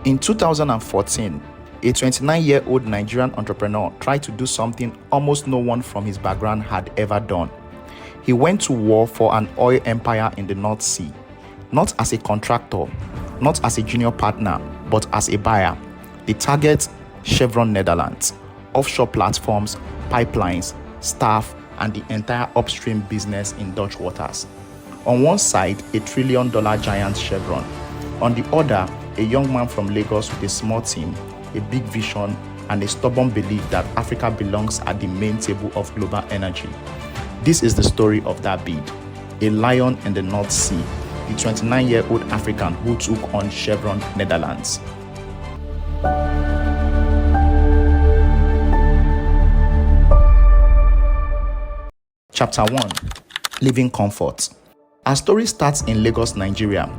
In 2014, a 29-year-old Nigerian entrepreneur tried to do something almost no one from his background had ever done. He went to war for an oil empire in the North Sea, not as a contractor, not as a junior partner, but as a buyer. The target, Chevron Netherlands, offshore platforms, pipelines, staff, and the entire upstream business in Dutch waters. On one side, a $1 trillion giant Chevron. On the other, a young man from Lagos with a small team, a big vision, and a stubborn belief that Africa belongs at the main table of global energy. This is the story of that bid. A lion in the North Sea, the 29-year-old African who took on Chevron Netherlands. Chapter 1. Living Comfort. Our story starts in Lagos, Nigeria.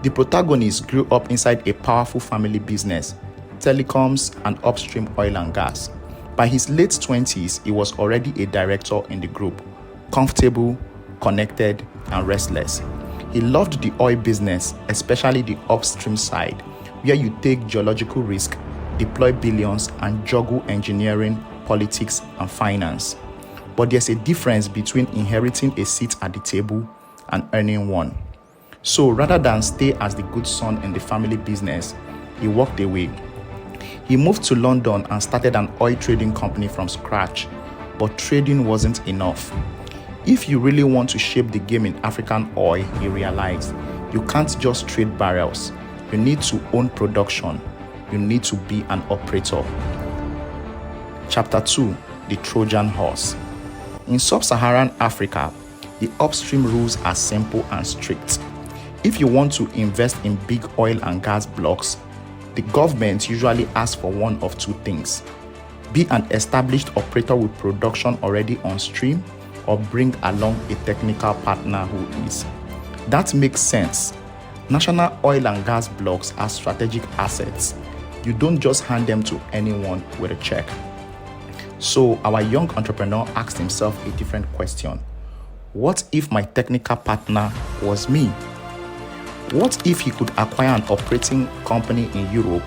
The protagonist grew up inside a powerful family business, telecoms and upstream oil and gas. By his late 20s, he was already a director in the group, comfortable, connected, and restless. He loved the oil business, especially the upstream side, where you take geological risk, deploy billions, and juggle engineering, politics, and finance. But there's a difference between inheriting a seat at the table and earning one. So rather than stay as the good son in the family business, he walked away. He moved to London and started an oil trading company from scratch. But trading wasn't enough. If you really want to shape the game in African oil, he realized, you can't just trade barrels. You need to own production. You need to be an operator. Chapter 2. The Trojan Horse. In sub-Saharan Africa, the upstream rules are simple and strict. If you want to invest in big oil and gas blocks, the government usually asks for one of two things: be an established operator with production already on stream, or bring along a technical partner who is. That makes sense. National oil and gas blocks are strategic assets. You don't just hand them to anyone with a check. So our young entrepreneur asked himself a different question. What if my technical partner was me? What if he could acquire an operating company in Europe,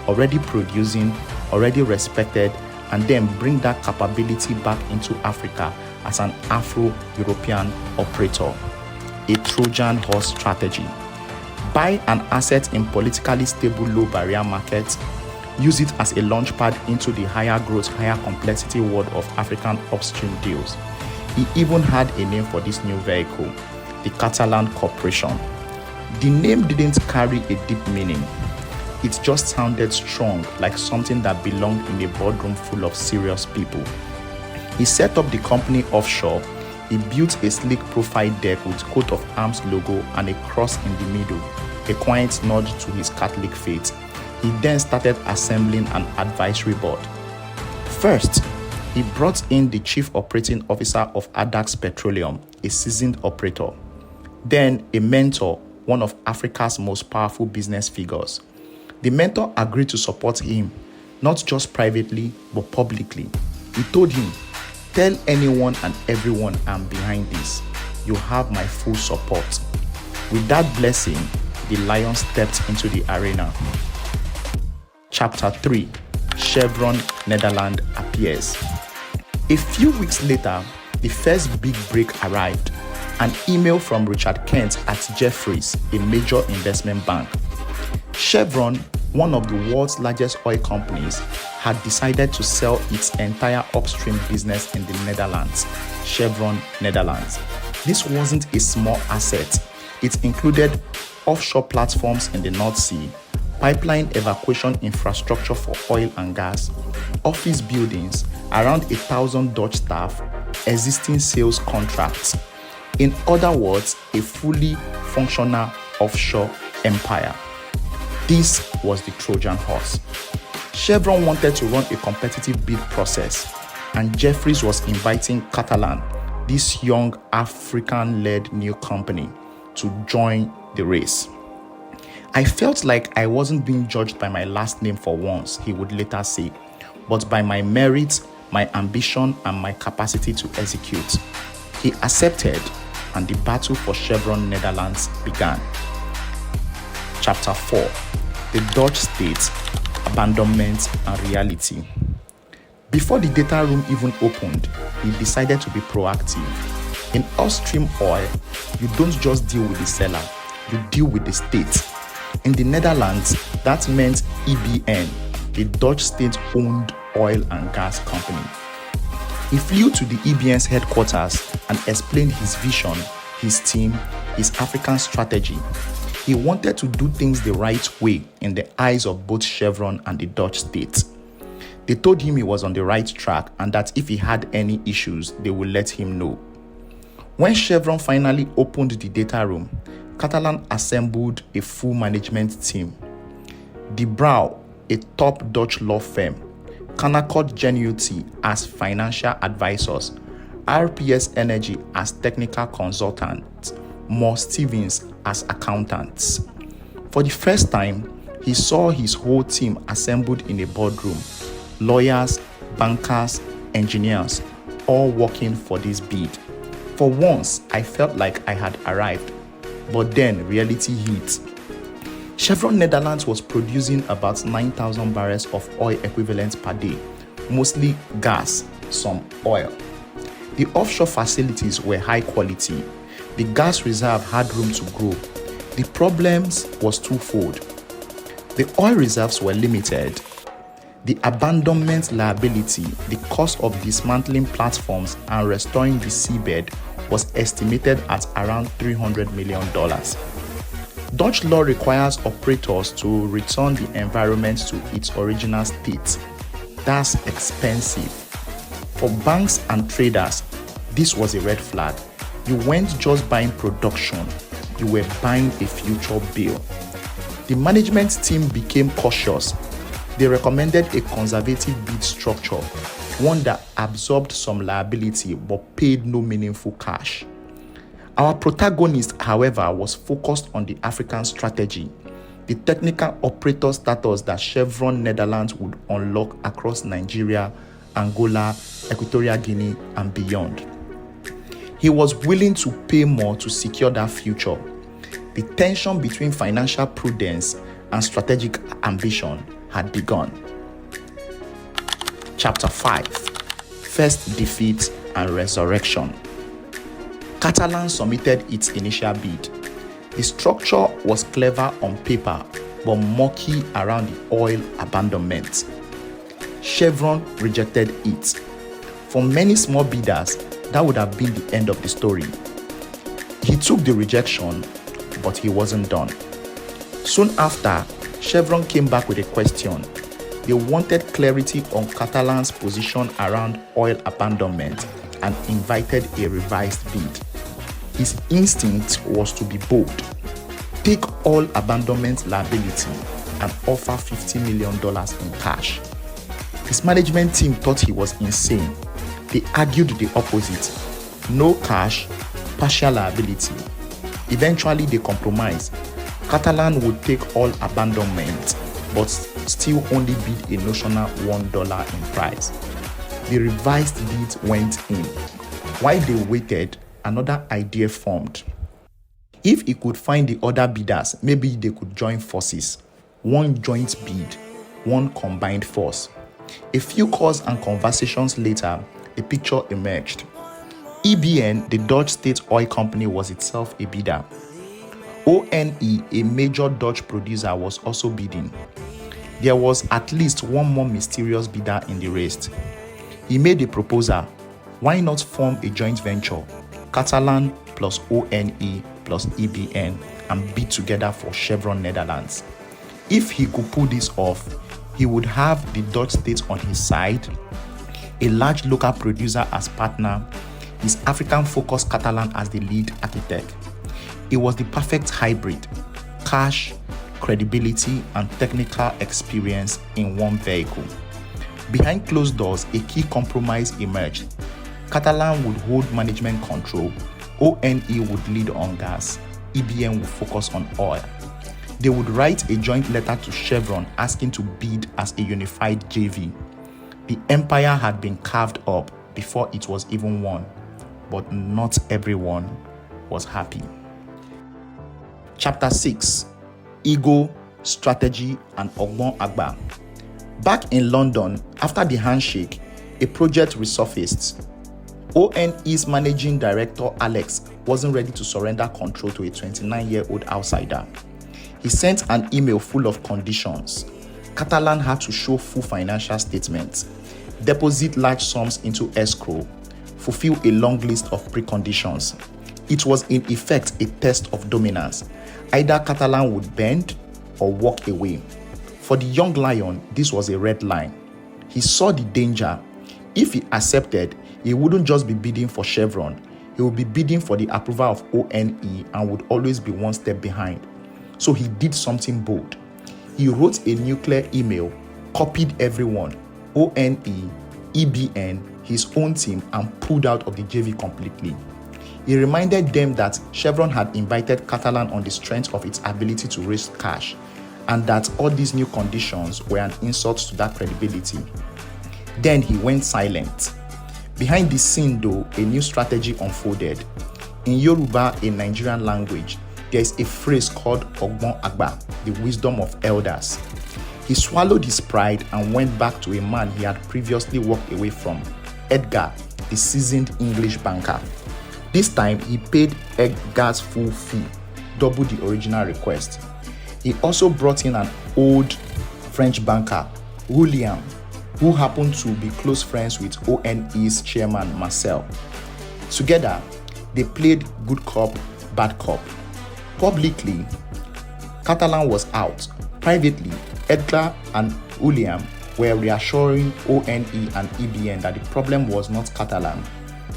already producing, already respected, and then bring that capability back into Africa as an Afro-European operator? A Trojan horse strategy. Buy an asset in politically stable, low-barrier markets. Use it as a launchpad into the higher growth, higher complexity world of African upstream deals. He even had a name for this new vehicle, the Catalan Corporation. The name didn't carry a deep meaning. It just sounded strong, like something that belonged in a boardroom full of serious people. He set up the company offshore. He built a sleek profile deck with coat of arms logo and a cross in the middle, a quiet nod to his Catholic faith. He then started assembling an advisory board. First, he brought in the chief operating officer of Adax Petroleum, a seasoned operator. Then a mentor, one of Africa's most powerful business figures. The mentor agreed to support him, not just privately, but publicly. He told him, "Tell anyone and everyone I'm behind this. You have my full support." With that blessing, the lion stepped into the arena. Chapter 3. Chevron Netherlands appears. A few weeks later, the first big break arrived. An email from Richard Kent at Jefferies, a major investment bank. Chevron, one of the world's largest oil companies, had decided to sell its entire upstream business in the Netherlands, Chevron Netherlands. This wasn't a small asset. It included offshore platforms in the North Sea, pipeline evacuation infrastructure for oil and gas, office buildings, around 1,000 Dutch staff, existing sales contracts. In other words, a fully functional offshore empire. This was the Trojan horse. Chevron wanted to run a competitive bid process, and Jefferies was inviting Catalan, this young African-led new company, to join the race. "I felt like I wasn't being judged by my last name for once," he would later say, "but by my merit, my ambition, and my capacity to execute." He accepted, and the battle for Chevron Netherlands began. Chapter 4. the Dutch state, abandonment, and reality. Before the data room even opened, he decided to be proactive. In upstream oil, you don't just deal with the seller, you deal with the state. In the Netherlands, that meant EBN, the Dutch state-owned oil and gas company. He flew to the EBN's headquarters and explained his vision, his team, his African strategy. He wanted to do things the right way in the eyes of both Chevron and the Dutch state. They told him he was on the right track and that if he had any issues, they would let him know. When Chevron finally opened the data room, Catalan assembled a full management team. De Brauw, a top Dutch law firm, Canaccord Genuity as financial advisors, RPS Energy as technical consultants, Moore Stevens as accountants. For the first time, he saw his whole team assembled in a boardroom, lawyers, bankers, engineers, all working for this bid. For once, I felt like I had arrived, but then reality hit. Chevron Netherlands was producing about 9,000 barrels of oil equivalent per day, mostly gas, some oil. The offshore facilities were high quality. The gas reserve had room to grow. The problems was twofold. The oil reserves were limited. The abandonment liability, the cost of dismantling platforms and restoring the seabed, was estimated at around $300 million. Dutch law requires operators to return the environment to its original state. That's expensive. For banks and traders, this was a red flag. You weren't just buying production, you were buying a future bill. The management team became cautious. They recommended a conservative bid structure, one that absorbed some liability but paid no meaningful cash. Our protagonist, however, was focused on the African strategy, the technical operator status that Chevron Netherlands would unlock across Nigeria, Angola, Equatorial Guinea, and beyond. He was willing to pay more to secure that future. The tension between financial prudence and strategic ambition had begun. Chapter 5: First Defeat and Resurrection. Catalan submitted its initial bid. The structure was clever on paper, but murky around the oil abandonment. Chevron rejected it. For many small bidders, that would have been the end of the story. He took the rejection, but he wasn't done. Soon after, Chevron came back with a question. They wanted clarity on Catalan's position around oil abandonment and invited a revised bid. His instinct was to be bold. Take all abandonment liability and offer $50 million in cash. His management team thought he was insane. They argued the opposite. No cash, partial liability. Eventually they compromised. Catalan would take all abandonment, but still only bid a notional $1 in price. The revised bid went in. While they waited, another idea formed. If he could find the other bidders, maybe they could join forces. One joint bid, one combined force. A few calls and conversations later, a picture emerged. EBN, the Dutch state oil company, was itself a bidder. ONE, a major Dutch producer, was also bidding. There was at least one more mysterious bidder in the race. He made a proposal. Why not form a joint venture, Catalan plus ONE plus EBN, and bid together for Chevron Netherlands? If he could pull this off, he would have the Dutch state on his side, a large local producer as partner, his African-focused Catalan as the lead architect. It was the perfect hybrid: cash, credibility, and technical experience in one vehicle. Behind closed doors, a key compromise emerged. Catalan would hold management control, ONE would lead on gas, EBN would focus on oil. They would write a joint letter to Chevron asking to bid as a unified JV. The empire had been carved up before it was even won, but not everyone was happy. Chapter 6: Ego, strategy, and Ogbon Agba. Back in London, after the handshake, a project resurfaced. ONE's managing director Alex wasn't ready to surrender control to a 29-year-old outsider. He sent an email full of conditions. Catalan had to show full financial statements, deposit large sums into escrow, fulfill a long list of preconditions. It was in effect a test of dominance. Either Catalan would bend or walk away. For the young lion, this was a red line. He saw the danger. If he accepted, he wouldn't just be bidding for Chevron, he would be bidding for the approval of ONE and would always be one step behind. So he did something bold. He wrote a nuclear email, copied everyone, ONE, EBN, his own team, and pulled out of the JV completely. He reminded them that Chevron had invited Catalan on the strength of its ability to raise cash, and that all these new conditions were an insult to that credibility. Then he went silent. Behind the scene though, a new strategy unfolded. In Yoruba, a Nigerian language, there is a phrase called Ogbon Agba, the wisdom of elders. He swallowed his pride and went back to a man he had previously walked away from, Edgar, the seasoned English banker. This time, he paid Edgar's full fee, double the original request. He also brought in an old French banker, William, who happened to be close friends with ONE's chairman, Marcel. Together, they played good cop, bad cop. Publicly, Catalan was out. Privately, Edgar and William were reassuring ONE and EBN that the problem was not Catalan,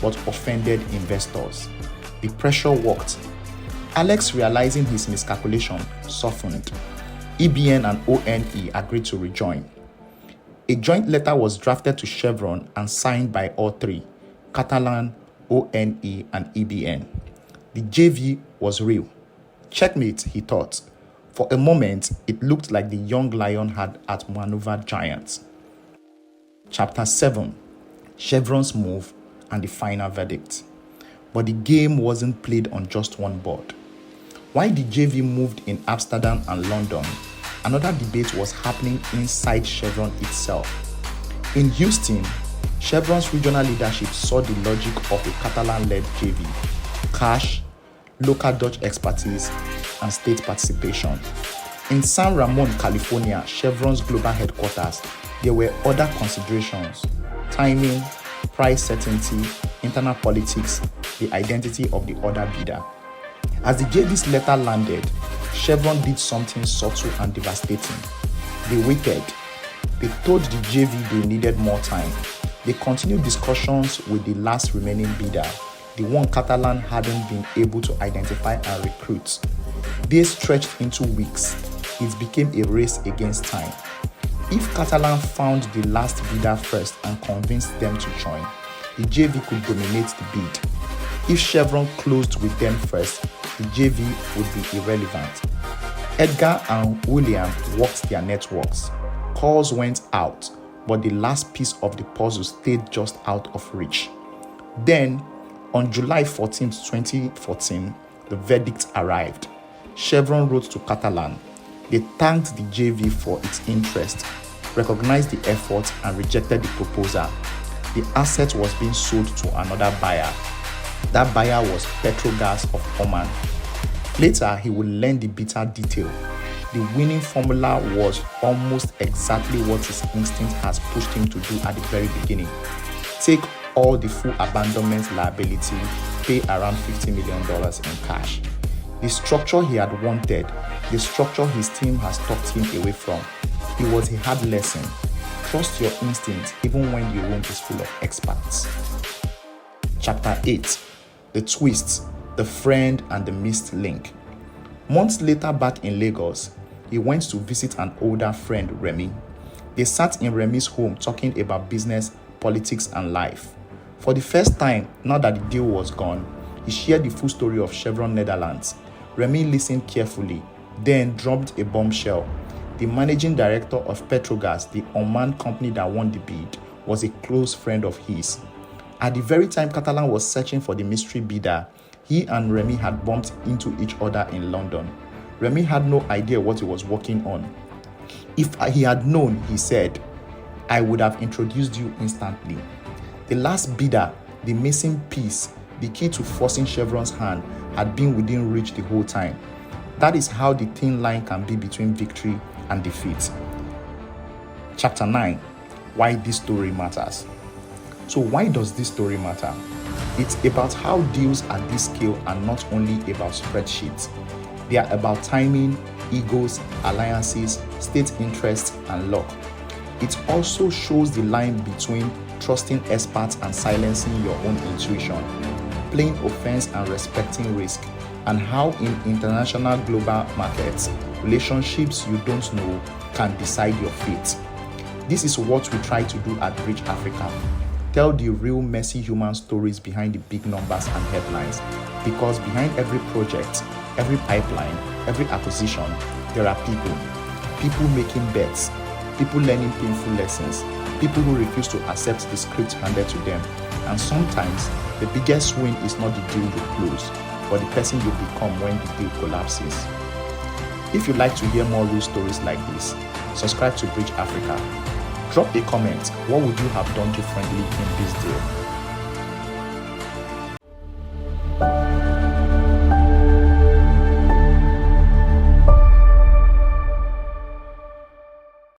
but offended investors. The pressure worked. Alex, realizing his miscalculation, softened. EBN and ONE agreed to rejoin. A joint letter was drafted to Chevron and signed by all three, Catalan, ONE, and EBN. The JV was real. Checkmate, he thought. For a moment, it looked like the young lion had outmaneuvered giants. Chapter 7. Chevron's move and the final verdict. But the game wasn't played on just one board. While the JV moved in Amsterdam and London, another debate was happening inside Chevron itself. In Houston, Chevron's regional leadership saw the logic of a Catalan-led JV, cash, local Dutch expertise, and state participation. In San Ramon, California, Chevron's global headquarters, there were other considerations: timing, price certainty, internal politics, the identity of the other bidder. As the JV's letter landed, Chevron did something subtle and devastating. They waited. They told the JV they needed more time. They continued discussions with the last remaining bidder, the one Catalan hadn't been able to identify and recruit. They stretched into weeks. It became a race against time. If Catalan found the last bidder first and convinced them to join, the JV could dominate the bid. If Chevron closed with them first, the JV would be irrelevant. Edgar and William worked their networks. Calls went out, but the last piece of the puzzle stayed just out of reach. Then, on July 14, 2014, the verdict arrived. Chevron wrote to Catalan. They thanked the JV for its interest, recognized the effort, and rejected the proposal. The asset was being sold to another buyer. That buyer was Petrogas of Oman. Later, he would learn the bitter detail. The winning formula was almost exactly what his instinct has pushed him to do at the very beginning. Take all the full abandonment liability, pay around $50 million in cash. The structure he had wanted, the structure his team has talked him away from. It was a hard lesson. Trust your instinct even when the room is full of experts. Chapter 8. The twist, the friend and the missed link. Months later, back in Lagos, he went to visit an older friend, Remy. They sat in Remy's home talking about business, politics, and life. For the first time, now that the deal was gone, he shared the full story of Chevron Netherlands. Remy listened carefully, then dropped a bombshell. The managing director of Petrogas, the Oman company that won the bid, was a close friend of his. At the very time Catalan was searching for the mystery bidder, he and Remy had bumped into each other in London. Remy had no idea what he was working on. If he had known, he said, I would have introduced you instantly. The last bidder, the missing piece, the key to forcing Chevron's hand, had been within reach the whole time. That is how the thin line can be between victory and defeat. Chapter 9. Why this story matters. So why does this story matter? It's about how deals at this scale are not only about spreadsheets. They are about timing, egos, alliances, state interests, and luck. It also shows the line between trusting experts and silencing your own intuition, playing offense and respecting risk, and how in international global markets, relationships you don't know can decide your fate. This is what we try to do at Bridge Africa. Tell the real messy human stories behind the big numbers and headlines. Because behind every project, every pipeline, every acquisition, there are people. People making bets, people learning painful lessons, people who refuse to accept the script handed to them. And sometimes, the biggest win is not the deal you close, but the person you become when the deal collapses. If you'd like to hear more real stories like this, subscribe to Bridge Africa. Drop a comment. What would you have done differently in this deal?